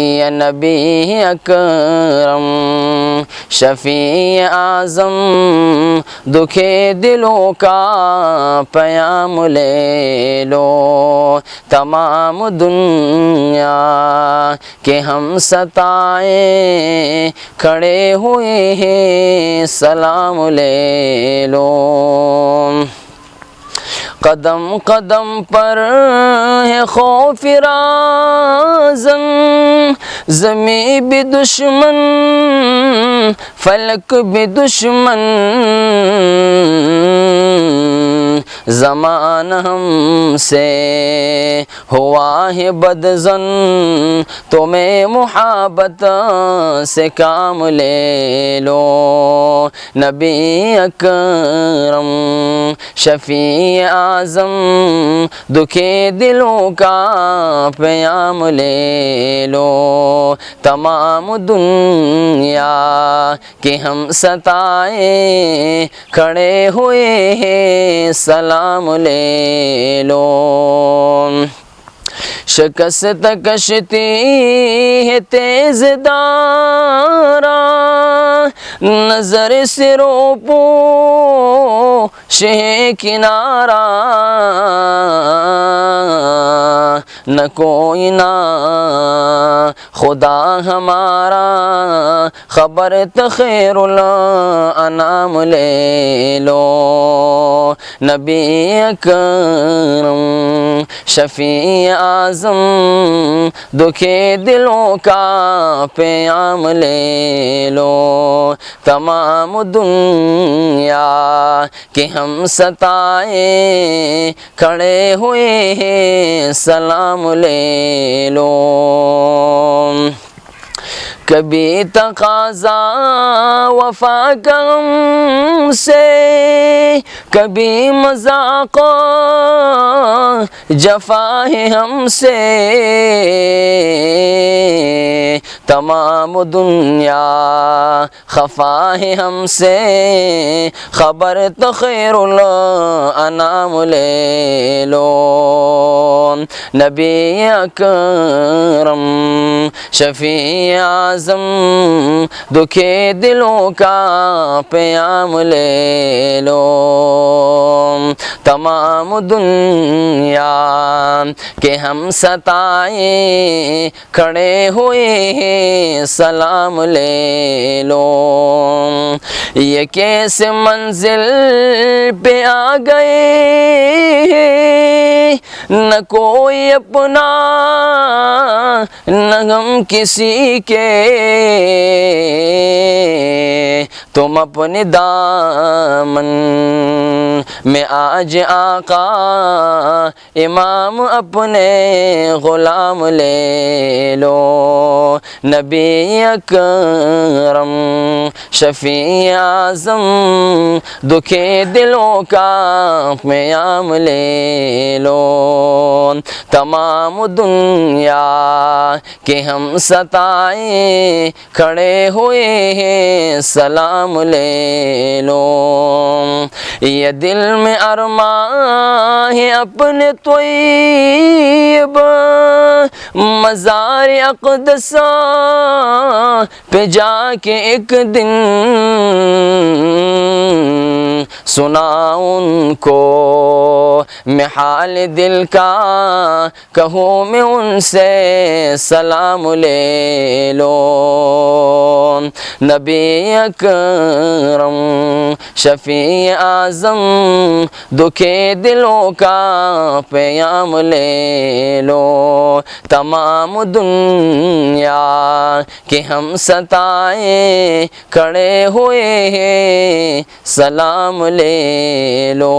یا نبی اکرم شفیع اعظم دکھے دلوں کا پیام لے لو تمام دنیا کہ ہم ستائے کھڑے ہوئے ہیں سلام لے لو قدم قدم پر ہے خوف رازن زمیں بھی دشمن فلک بھی دشمن زمانہ ہم سے ہوا ہے بدظن تمہیں محبت سے کام لے لو نبی اکرم شفیع اعظم دکھے دلوں کا پیام لے لو تمام دنیا کہ ہم ستائے کھڑے ہوئے ہیں سلام لے لو شکست کشتی ہے تیز دارا نظر سے روپو شہ کنارہ نہ کوئی نہ خدا ہمارا خبر تخیر الانام لے لو نبی اکرم شفیع اعظم دکھے دلوں کا پیام لے لو تمام دنیا کہ ہم ستائے کھڑے ہوئے ہیں سلام لے لو کبھی تقاضا وفا کا ہم سے کبھی مذاق جفا ہے ہم سے تمام دنیا خفا ہے ہم سے خبر تخیر الانام لے لو نبی اکرم شفیع اعظم دکھے دلوں کا پیام لے لو تمام دنیا کہ ہم ستائے کھڑے ہوئے ہیں سلام لے لو یہ کیسے منزل پہ آ گئے نہ کوئی اپنا نہ ہم کسی کے تم اپنے دامن میں آج آقا امام اپنے غلام لے لو نبی اکرم شفیع اعظم دکھے دلوں کا پیام لے لو تمام دنیا کہ ہم ستائے کھڑے ہوئے ہیں سلام لے لو یہ دل میں ارمان ہے اپنے طیب مزار اقدسہ پہ جا کے ایک دن سنا ان کو میں حال دل کا کہوں میں ان سے سلام لے لو نبی اکرم شفیع اعظم دکھے دلوں کا پیام لے لو تمام دنیا کہ ہم ستائے کھڑے ہوئے ہیں سلام لے لو